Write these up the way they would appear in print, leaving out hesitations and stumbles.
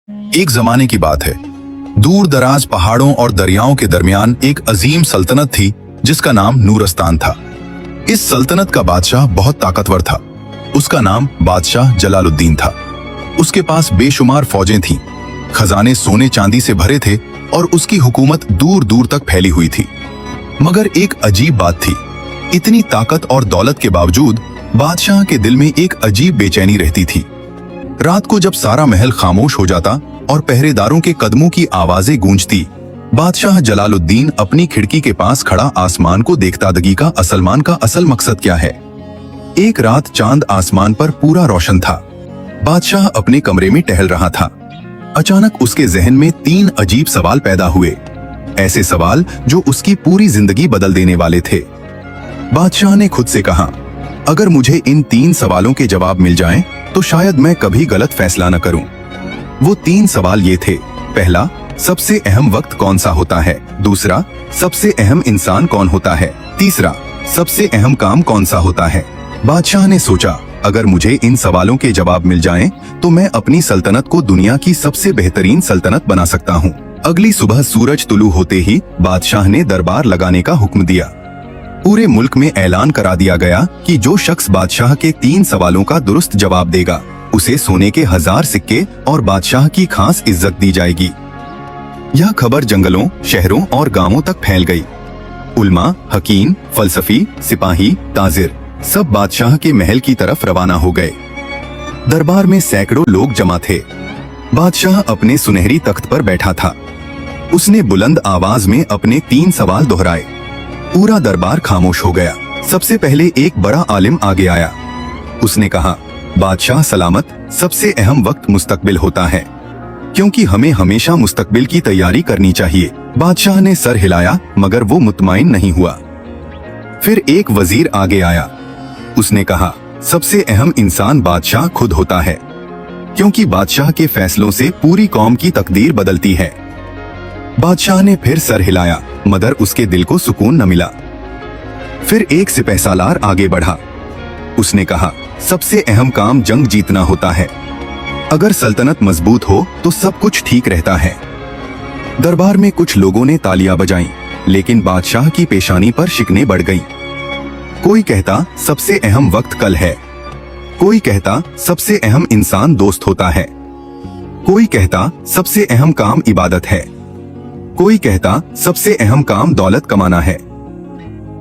एक जमाने की बात है। दूर दराज पहाड़ों और दरियाओं के दरमियान एक अजीम सल्तनत थी जिसका नाम नूरस्तान था। इस सल्तनत का बादशाह बहुत ताकतवर था। उसका नाम बादशाह जलालुद्दीन था। उसके पास बेशुमार फौजें थीं, खजाने सोने चांदी से भरे थे और उसकी हुकूमत दूर दूर तक फैली हुई थी। मगर एक अजीब बात थी, इतनी ताकत और दौलत के बावजूद बादशाह के दिल में एक अजीब बेचैनी रहती थी। रात को जब सारा महल खामोश हो जाता और पहरेदारों के कदमों की आवाजें गूंजती, बादशाह जलालुद्दीन अपनी खिड़की के पास खड़ा आसमान को देखता। दगी का असलमान का असल मकसद क्या है। एक रात चांद आसमान पर पूरा रोशन था। बादशाह अपने कमरे में टहल रहा था। अचानक उसके जहन में 3 अजीब सवाल पैदा हुए, ऐसे सवाल जो उसकी पूरी जिंदगी बदल देने वाले थे। बादशाह ने खुद से कहा, अगर मुझे इन 3 सवालों के जवाब मिल जाएं, तो शायद मैं कभी गलत फैसला न करूं। वो 3 सवाल ये थे। पहला, सबसे अहम वक्त कौन सा होता है। दूसरा, सबसे अहम इंसान कौन होता है। तीसरा, सबसे अहम काम कौन सा होता है। बादशाह ने सोचा, अगर मुझे इन सवालों के जवाब मिल जाएं, तो मैं अपनी सल्तनत को दुनिया की सबसे बेहतरीन सल्तनत बना सकता हूँ। अगली सुबह सूरज तुलू होते ही बादशाह ने दरबार लगाने का हुक्म दिया। पूरे मुल्क में ऐलान करा दिया गया कि जो शख्स बादशाह के 3 सवालों का दुरुस्त जवाब देगा, उसे सोने के 1000 सिक्के और बादशाह की खास इज्जत दी जाएगी। यह खबर जंगलों, शहरों और गांवों तक फैल गई। उल्मा, हकीम, फलसफी, सिपाही, ताजिर सब बादशाह के महल की तरफ रवाना हो गए। दरबार में सैकड़ों लोग जमा थे। बादशाह अपने सुनहरी तख्त पर बैठा था। उसने बुलंद आवाज में अपने 3 सवाल दोहराए। पूरा दरबार खामोश हो गया। सबसे पहले एक बड़ा आलिम आगे आया। उसने कहा, बादशाह सलामत, सबसे अहम वक्त मुस्तकबिल होता है, क्योंकि हमें हमेशा मुस्तकबिल की तैयारी करनी चाहिए। बादशाह ने सर हिलाया, मगर वो मुतमईन नहीं हुआ। फिर एक वजीर आगे आया। उसने कहा, सबसे अहम इंसान बादशाह खुद होता है, क्योंकि बादशाह के फैसलों से पूरी कौम की तकदीर बदलती है। बादशाह ने फिर सर हिलाया, मगर उसके दिल को सुकून न मिला। फिर एक सिपहसालार आगे बढ़ा। उसने कहा, सबसे अहम काम जंग जीतना होता है। अगर सल्तनत मजबूत हो तो सब कुछ ठीक रहता है। दरबार में कुछ लोगों ने तालियां बजाईं, लेकिन बादशाह की पेशानी पर शिकने बढ़ गईं। कोई कहता, सबसे अहम वक्त कल है। कोई कहता, सबसे अहम इंसान दोस्त होता है। कोई कहता, सबसे अहम काम इबादत है। कोई कहता, सबसे अहम काम दौलत कमाना है।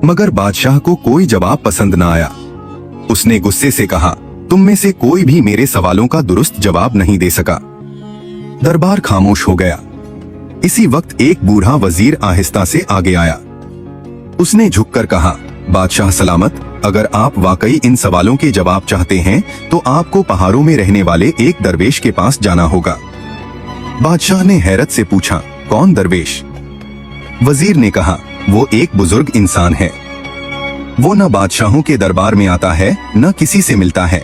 मगर बादशाह को कोई जवाब पसंद न आया। उसने गुस्से से कहा, तुम में से कोई भी मेरे सवालों का दुरुस्त जवाब नहीं दे सका। दरबार खामोश हो गया। इसी वक्त एक बूढ़ा वजीर आहिस्ता से आगे आया। उसने झुककर कहा, बादशाह सलामत, अगर आप वाकई इन सवालों के जवाब चाहते हैं, तो आपको पहाड़ों में रहने वाले एक दरवेश के पास जाना होगा। बादशाह ने हैरत से पूछा, कौन दरवेश? वजीर ने कहा, वो एक बुजुर्ग इंसान है। वो न बादशाहों के दरबार में आता है, न किसी से मिलता है,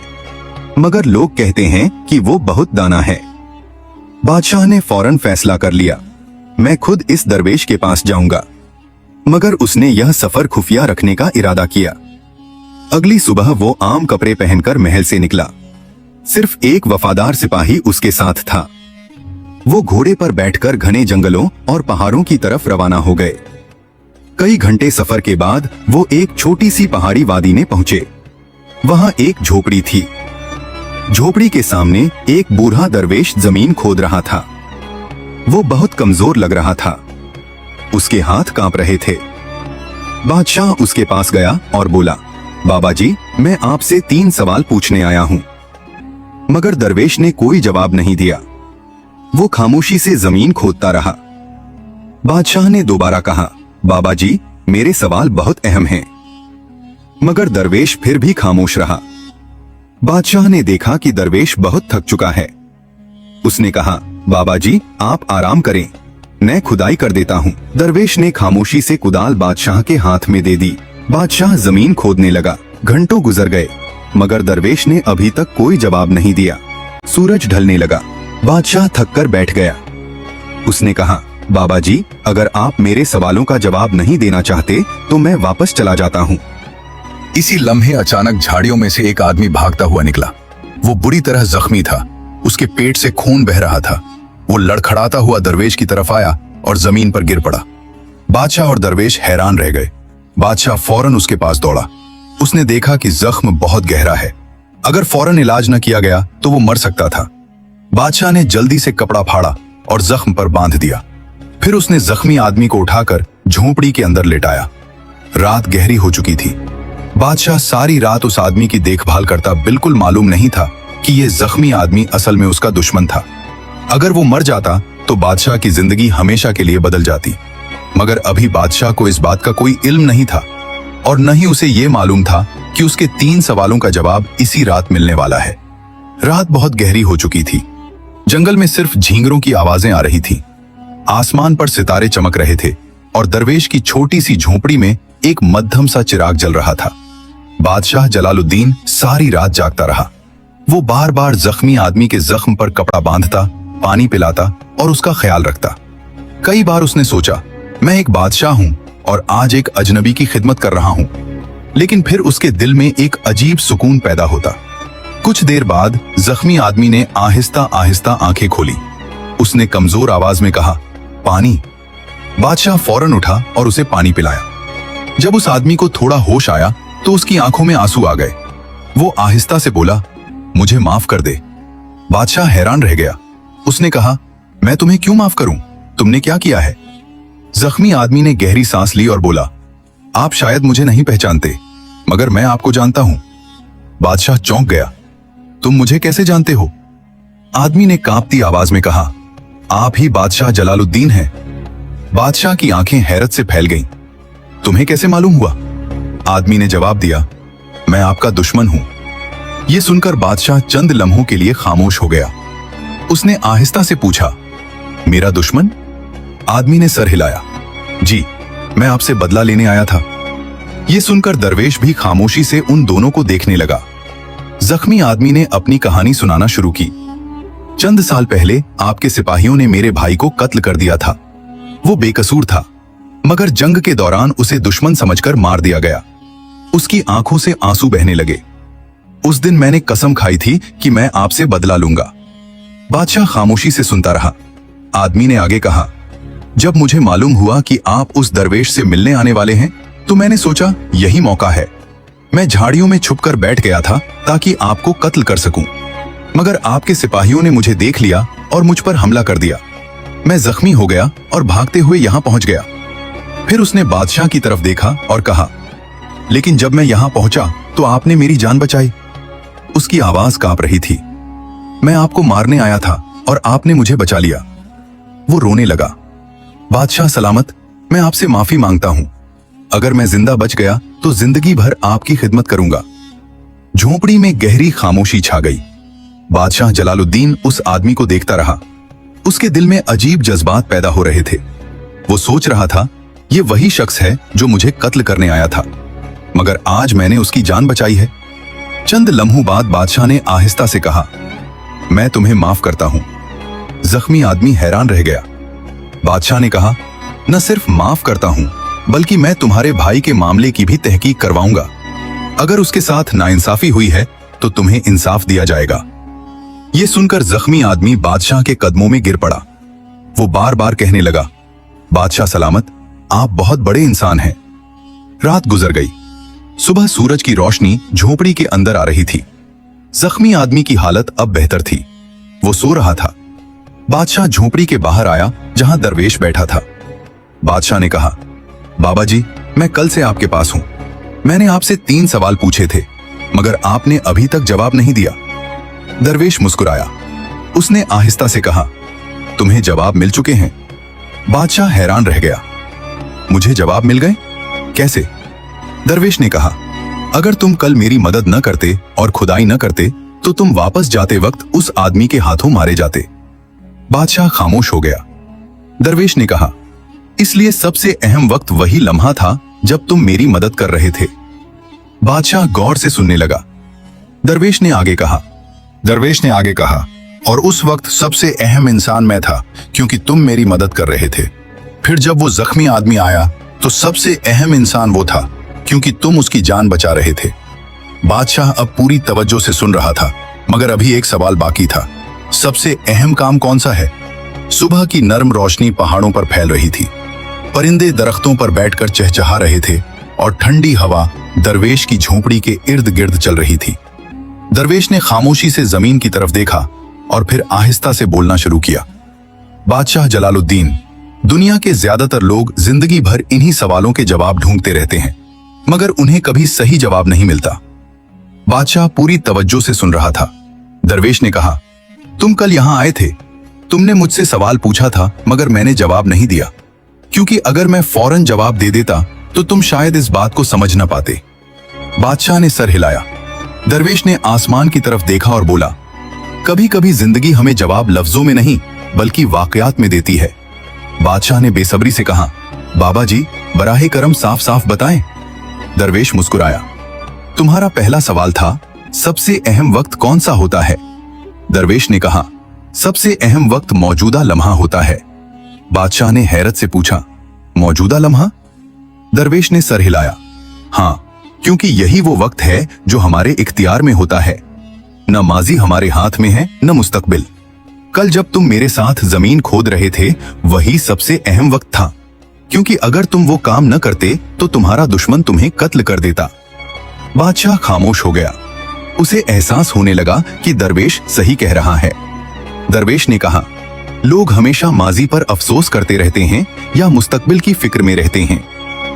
मगर लोग कहते हैं कि वो बहुत दाना है। बादशाह ने फौरन फैसला कर लिया, मैं खुद इस दरवेश के पास जाऊंगा। मगर उसने यह सफर खुफिया रखने का इरादा किया। अगली सुबह वो आम कपड़े पहनकर महल से निकला। सिर्फ एक वफादार सिपाही उसके साथ था। वो घोड़े पर बैठकर घने जंगलों और पहाड़ों की तरफ रवाना हो गए। कई घंटे सफर के बाद वो एक छोटी सी पहाड़ी वादी में पहुंचे। वहां एक झोपड़ी थी। झोपड़ी के सामने एक बूढ़ा दरवेश जमीन खोद रहा था। वो बहुत कमजोर लग रहा था। उसके हाथ कांप रहे थे। बादशाह उसके पास गया और बोला, बाबा जी, मैं आपसे 3 सवाल पूछने आया हूं। मगर दरवेश ने कोई जवाब नहीं दिया। वो खामोशी से जमीन खोदता रहा। बादशाह ने दोबारा कहा, बाबा जी, मेरे सवाल बहुत अहम हैं। मगर दरवेश फिर भी खामोश रहा। बादशाह ने देखा कि दरवेश बहुत थक चुका है। उसने कहा, बाबा जी, आप आराम करें, मैं खुदाई कर देता हूँ। दरवेश ने खामोशी से कुदाल बादशाह के हाथ में दे दी। बादशाह जमीन खोदने लगा। घंटों गुजर गए, मगर दरवेश ने अभी तक कोई जवाब नहीं दिया। सूरज ढलने लगा। बादशाह थककर बैठ गया। उसने कहा, बाबा जी, अगर आप मेरे सवालों का जवाब नहीं देना चाहते तो मैं वापस चला जाता हूँ। इसी लम्हे अचानक झाड़ियों में से एक आदमी भागता हुआ निकला। वो बुरी तरह जख्मी था। उसके पेट से खून बह रहा था। वो लड़खड़ाता हुआ दरवेश की तरफ आया और जमीन पर गिर पड़ा। बादशाह और दरवेश हैरान रह गए। बादशाह फौरन उसके पास दौड़ा। उसने देखा कि जख्म बहुत गहरा है। अगर फौरन इलाज न किया गया तो वो मर सकता था। बादशाह ने जल्दी से कपड़ा फाड़ा और जख्म पर बांध दिया। फिर उसने जख्मी आदमी को उठाकर झोंपड़ी के अंदर लेटाया। रात गहरी हो चुकी थी। बादशाह सारी रात उस आदमी की देखभाल करता। बिल्कुल मालूम नहीं था कि यह जख्मी आदमी असल में उसका दुश्मन था। अगर वो मर जाता तो बादशाह की जिंदगी हमेशा के लिए बदल जाती। मगर अभी बादशाह को इस बात का कोई इल्म नहीं था और न ही उसे ये मालूम था कि उसके 3 सवालों का जवाब इसी रात मिलने वाला है। रात बहुत गहरी हो चुकी थी। जंगल में सिर्फ झींगरों की आवाजें आ रही थीं। आसमान पर सितारे चमक रहे थे और दरवेश की छोटी सी झोंपड़ी में एक मध्यम सा चिराग जल रहा था। बादशाह जलालुद्दीन सारी रात जागता रहा। वो बार बार जख्मी आदमी के जख्म पर कपड़ा बांधता, पानी पिलाता और उसका ख्याल रखता। कई बार उसने सोचा, मैं एक बादशाह हूं और आज एक अजनबी की खिदमत कर रहा हूं। लेकिन फिर उसके दिल में एक अजीब सुकून पैदा होता। कुछ देर बाद जख्मी आदमी ने आहिस्ता आहिस्ता आंखें खोली। उसने कमजोर आवाज में कहा, पानी। बादशाह फौरन उठा और उसे पानी पिलाया। जब उस आदमी को थोड़ा होश आया तो उसकी आंखों में आंसू आ गए। वो आहिस्ता से बोला, मुझे माफ कर दे। बादशाह हैरान रह गया। उसने कहा, मैं तुम्हें क्यों माफ करूं? तुमने क्या किया है? जख्मी आदमी ने गहरी सांस ली और बोला, आप शायद मुझे नहीं पहचानते, मगर मैं आपको जानता हूं। बादशाह चौंक गया। तुम मुझे कैसे जानते हो? आदमी ने कांपती आवाज में कहा, आप ही बादशाह जलालुद्दीन हैं। बादशाह की आंखें हैरत से फैल गईं। तुम्हें कैसे मालूम हुआ? आदमी ने जवाब दिया, मैं आपका दुश्मन हूं। यह सुनकर बादशाह चंद लम्हों के लिए खामोश हो गया। उसने आहिस्ता से पूछा, मेरा दुश्मन? आदमी ने सर हिलाया। जी, मैं आपसे बदला लेने आया था। यह सुनकर दरवेश भी खामोशी से उन दोनों को देखने लगा। जख्मी आदमी ने अपनी कहानी सुनाना शुरू की। चंद साल पहले आपके सिपाहियों ने मेरे भाई को कत्ल कर दिया था। वो बेकसूर था, मगर जंग के दौरान उसे दुश्मन समझकर मार दिया गया। उसकी आंखों से आंसू बहने लगे। उस दिन मैंने कसम खाई थी कि मैं आपसे बदला लूंगा। बादशाह खामोशी से सुनता रहा। आदमी ने आगे कहा, जब मुझे मालूम हुआ कि आप उस दरवेश से मिलने आने वाले हैं तो मैंने सोचा यही मौका है। मैं झाड़ियों में छुपकर बैठ गया था ताकि आपको कत्ल कर सकूं, मगर आपके सिपाहियों ने मुझे देख लिया और मुझ पर हमला कर दिया। मैं जख्मी हो गया और भागते हुए यहां पहुंच गया। फिर उसने बादशाह की तरफ देखा और कहा, लेकिन जब मैं यहां पहुंचा तो आपने मेरी जान बचाई। उसकी आवाज कांप रही थी। मैं आपको मारने आया था और आपने मुझे बचा लिया। वो रोने लगा। बादशाह सलामत, मैं आपसे माफी मांगता हूं। अगर मैं जिंदा बच गया तो जिंदगी भर आपकी खिदमत करूंगा। झोंपड़ी में गहरी खामोशी छा गई। बादशाह जलालुद्दीन उस आदमी को देखता रहा। उसके दिल में अजीब जज्बात पैदा हो रहे थे। वो सोच रहा था, ये वही शख्स है जो मुझे कत्ल करने आया था, मगर आज मैंने उसकी जान बचाई है। चंद लम्हों बाद बादशाह ने आहिस्ता से कहा, मैं तुम्हें माफ करता हूं। जख्मी आदमी हैरान रह गया। बादशाह ने कहा, न सिर्फ माफ करता हूं, बल्कि मैं तुम्हारे भाई के मामले की भी तहकीक करवाऊंगा। अगर उसके साथ नाइंसाफी हुई है तो तुम्हें इंसाफ दिया जाएगा। यह सुनकर जख्मी आदमी बादशाह के कदमों में गिर पड़ा। वो बार बार कहने लगा, बादशाह सलामत, आप बहुत बड़े इंसान हैं। रात गुजर गई। सुबह सूरज की रोशनी झोपड़ी के अंदर आ रही थी। जख्मी आदमी की हालत अब बेहतर थी। वो सो रहा था। बादशाह झोपड़ी के बाहर आया जहां दरवेश बैठा था। बादशाह ने कहा, बाबा जी, मैं कल से आपके पास हूं। मैंने आपसे 3 सवाल पूछे थे, मगर आपने अभी तक जवाब नहीं दिया। दरवेश मुस्कुराया। उसने आहिस्ता से कहा, तुम्हें जवाब मिल चुके हैं। बादशाह हैरान रह गया। मुझे जवाब मिल गए? कैसे? दरवेश ने कहा, अगर तुम कल मेरी मदद न करते और खुदाई न करते तो तुम वापस जाते वक्त उस आदमी के हाथों मारे जाते। बादशाह खामोश हो गया। दरवेश ने कहा, इसलिए सबसे अहम वक्त वही लम्हा था जब तुम मेरी मदद कर रहे थे। बादशाह गौर से सुनने लगा। दरवेश ने आगे कहा, और उस वक्त सबसे अहम इंसान मैं था क्योंकि तुम मेरी मदद कर रहे थे। फिर जब वो जख्मी आदमी आया तो सबसे अहम इंसान वो था क्योंकि तुम उसकी जान बचा रहे थे। बादशाह अब पूरी तवज्जो से सुन रहा था, मगर अभी एक सवाल बाकी था। सबसे अहम काम कौन सा है? सुबह की नर्म रोशनी पहाड़ों पर फैल रही थी। परिंदे दरख्तों पर बैठकर चहचहा रहे थे और ठंडी हवा दरवेश की झोपड़ी के इर्द गिर्द चल रही थी। दरवेश ने खामोशी से जमीन की तरफ देखा और फिर आहिस्ता से बोलना शुरू किया। बादशाह जलालुद्दीन, दुनिया के ज्यादातर लोग जिंदगी भर इन्हीं सवालों के जवाब ढूंढते रहते हैं, मगर उन्हें कभी सही जवाब नहीं मिलता। बादशाह पूरी तवज्जो से सुन रहा था। दरवेश ने कहा, तुम कल यहां आए थे। तुमने मुझसे सवाल पूछा था, मगर मैंने जवाब नहीं दिया, क्योंकि अगर मैं फौरन जवाब दे देता तो तुम शायद इस बात को समझ न पाते। बादशाह ने सर हिलाया। दरवेश ने आसमान की तरफ देखा और बोला, कभी कभी जिंदगी हमें जवाब लफ्जों में नहीं बल्कि वाकयात में देती है। बादशाह ने बेसब्री से कहा, बाबा जी, बराहे करम साफ साफ बताएं। दरवेश मुस्कुराया। तुम्हारा पहला सवाल था, सबसे अहम वक्त कौन सा होता है? दरवेश ने कहा, सबसे अहम वक्त मौजूदा लम्हा होता है। बादशाह ने हैरत से पूछा, मौजूदा लम्हा? दरवेश ने सर हिलाया। हाँ, क्योंकि यही वो वक्त है जो हमारे इख्तियार में होता है। न माजी हमारे हाथ में है, न मुस्तकबिल। कल जब तुम मेरे साथ जमीन खोद रहे थे, वही सबसे अहम वक्त था, क्योंकि अगर तुम वो काम न करते तो तुम्हारा दुश्मन तुम्हें कत्ल कर देता। बादशाह खामोश हो गया। उसे एहसास होने लगा कि दरवेश सही कह रहा है। दरवेश ने कहा, लोग हमेशा माजी पर अफसोस करते रहते हैं या मुस्तकबिल की फिक्र में रहते हैं,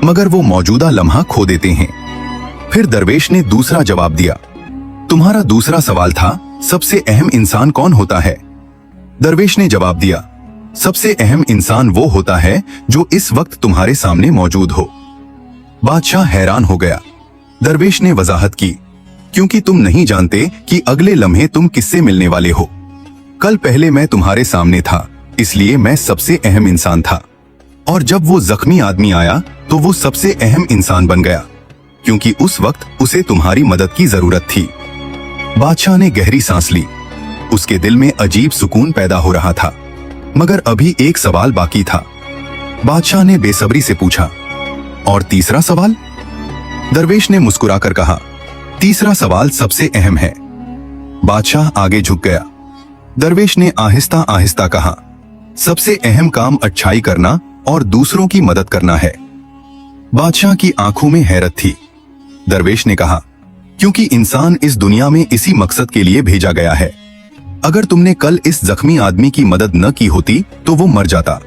मगर वो मौजूदा लम्हा खो देते हैं। फिर दरवेश ने दूसरा जवाब दिया। तुम्हारा दूसरा सवाल था, सबसे अहम इंसान कौन होता है? दरवेश ने जवाब दिया, सबसे अहम इंसान वो होता है जो इस वक्त तुम्हारे सामने मौजूद हो। बादशाह हैरान हो गया। दरवेश ने वजाहत की, क्योंकि तुम नहीं जानते कि अगले लम्हे तुम किससे मिलने वाले हो। कल पहले मैं तुम्हारे सामने था, इसलिए मैं सबसे अहम इंसान था, और जब वो जख्मी आदमी आया तो वो सबसे अहम इंसान बन गया, क्योंकि उस वक्त उसे तुम्हारी मदद की जरूरत थी। बादशाह ने गहरी सांस ली। उसके दिल में अजीब सुकून पैदा हो रहा था, मगर अभी एक सवाल बाकी था। बादशाह ने बेसब्री से पूछा, और तीसरा सवाल? दरवेश ने मुस्कुराकर कहा, तीसरा सवाल सबसे अहम है। बादशाह आगे झुक गया। दरवेश ने आहिस्ता आहिस्ता कहा, सबसे अहम काम अच्छाई करना और दूसरों की मदद करना है। बादशाह की आंखों में हैरत थी। दरवेश ने कहा, क्योंकि इंसान इस दुनिया में इसी मकसद के लिए भेजा गया है। अगर तुमने कल इस जख्मी आदमी की मदद न की होती तो वो मर जाता,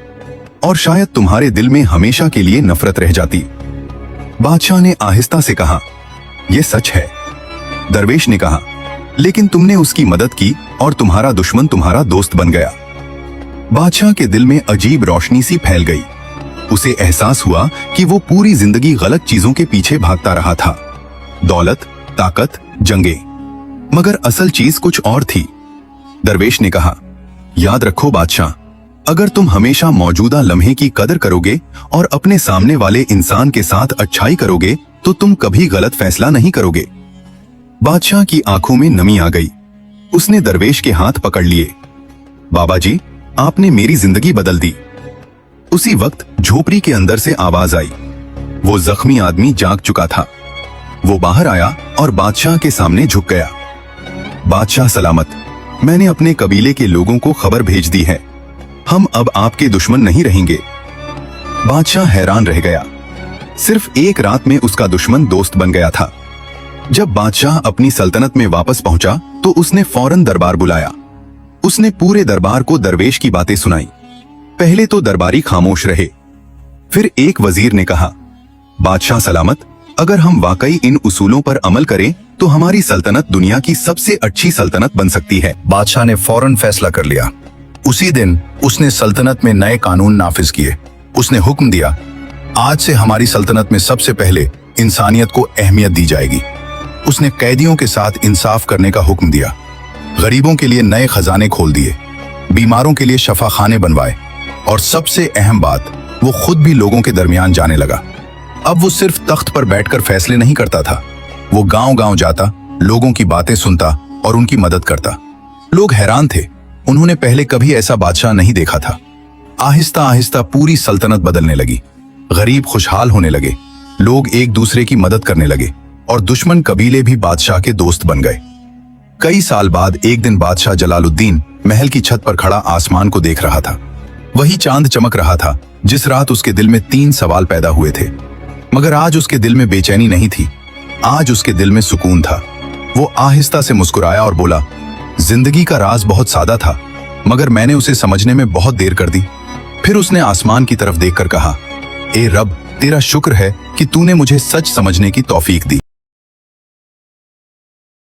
और शायद तुम्हारे दिल में हमेशा के लिए नफरत रह जाती। बादशाह ने आहिस्ता से कहा, यह सच है। दरवेश ने कहा, लेकिन तुमने उसकी मदद की और तुम्हारा दुश्मन तुम्हारा दोस्त बन गया। बादशाह के दिल में अजीब रोशनी सी फैल गई। उसे एहसास हुआ कि वो पूरी जिंदगी गलत चीजों के पीछे भागता रहा था, दौलत, ताकत, जंगें, मगर असल चीज कुछ और थी। दरवेश ने कहा, याद रखो बादशाह, अगर तुम हमेशा मौजूदा लम्हे की कदर करोगे और अपने सामने वाले इंसान के साथ अच्छाई करोगे तो तुम कभी गलत फैसला नहीं करोगे। बादशाह की आंखों में नमी आ गई। उसने दरवेश के हाथ पकड़ लिए। बाबा जी, आपने मेरी जिंदगी बदल दी। उसी वक्त झोपड़ी के अंदर से आवाज आई। वो जख्मी आदमी जाग चुका था। वो बाहर आया और बादशाह के सामने झुक गया। बादशाह सलामत, मैंने अपने कबीले के लोगों को खबर भेज दी है। हम अब आपके दुश्मन नहीं रहेंगे। बादशाह हैरान रह गया। सिर्फ एक रात में उसका दुश्मन दोस्त बन गया था। जब बादशाह अपनी सल्तनत में वापस पहुंचा तो उसने फौरन दरबार बुलाया। उसने पूरे दरबार को दरवेश की बातें सुनाई। पहले तो दरबारी खामोश रहे। फिर एक वजीर ने कहा, बादशाह सलामत, अगर हम वाकई इन उसूलों पर अमल करें तो हमारी सल्तनत दुनिया की सबसे अच्छी सल्तनत बन सकती है। बादशाह ने फौरन फैसला कर लिया। उसी दिन उसने सल्तनत में नए कानून नाफिज किए। उसने हुक्म दिया, आज से हमारी सल्तनत में सबसे पहले इंसानियत को अहमियत दी जाएगी। उसने कैदियों के साथ इंसाफ करने का हुक्म दिया। गरीबों के लिए नए खजाने खोल दिए, बीमारों के लिए शफाखाने बनवाए, और सबसे अहम बात, वो खुद भी लोगों के दरमियान जाने लगा। अब वो सिर्फ तख्त पर बैठकर फैसले नहीं करता था, वो गांव-गांव जाता, लोगों की बातें सुनता और उनकी मदद करता। लोग हैरान थे, उन्होंने पहले कभी ऐसा बादशाह नहीं देखा था। आहिस्ता आहिस्ता पूरी सल्तनत बदलने लगी। गरीब खुशहाल होने लगे, लोग एक दूसरे की मदद करने लगे, और दुश्मन कबीले भी बादशाह के दोस्त बन गए। कई साल बाद एक दिन बादशाह जलालुद्दीन महल की छत पर खड़ा आसमान को देख रहा था। वही चांद चमक रहा था जिस रात उसके दिल में 3 सवाल पैदा हुए थे। मगर आज उसके दिल में बेचैनी नहीं थी, आज उसके दिल में सुकून था। वो आहिस्ता से मुस्कुराया और बोला, जिंदगी का राज बहुत सादा था, मगर मैंने उसे समझने में बहुत देर कर दी। फिर उसने आसमान की तरफ देखकर कहा, ए रब, तेरा शुक्र है कि तूने मुझे सच समझने की तौफीक दी।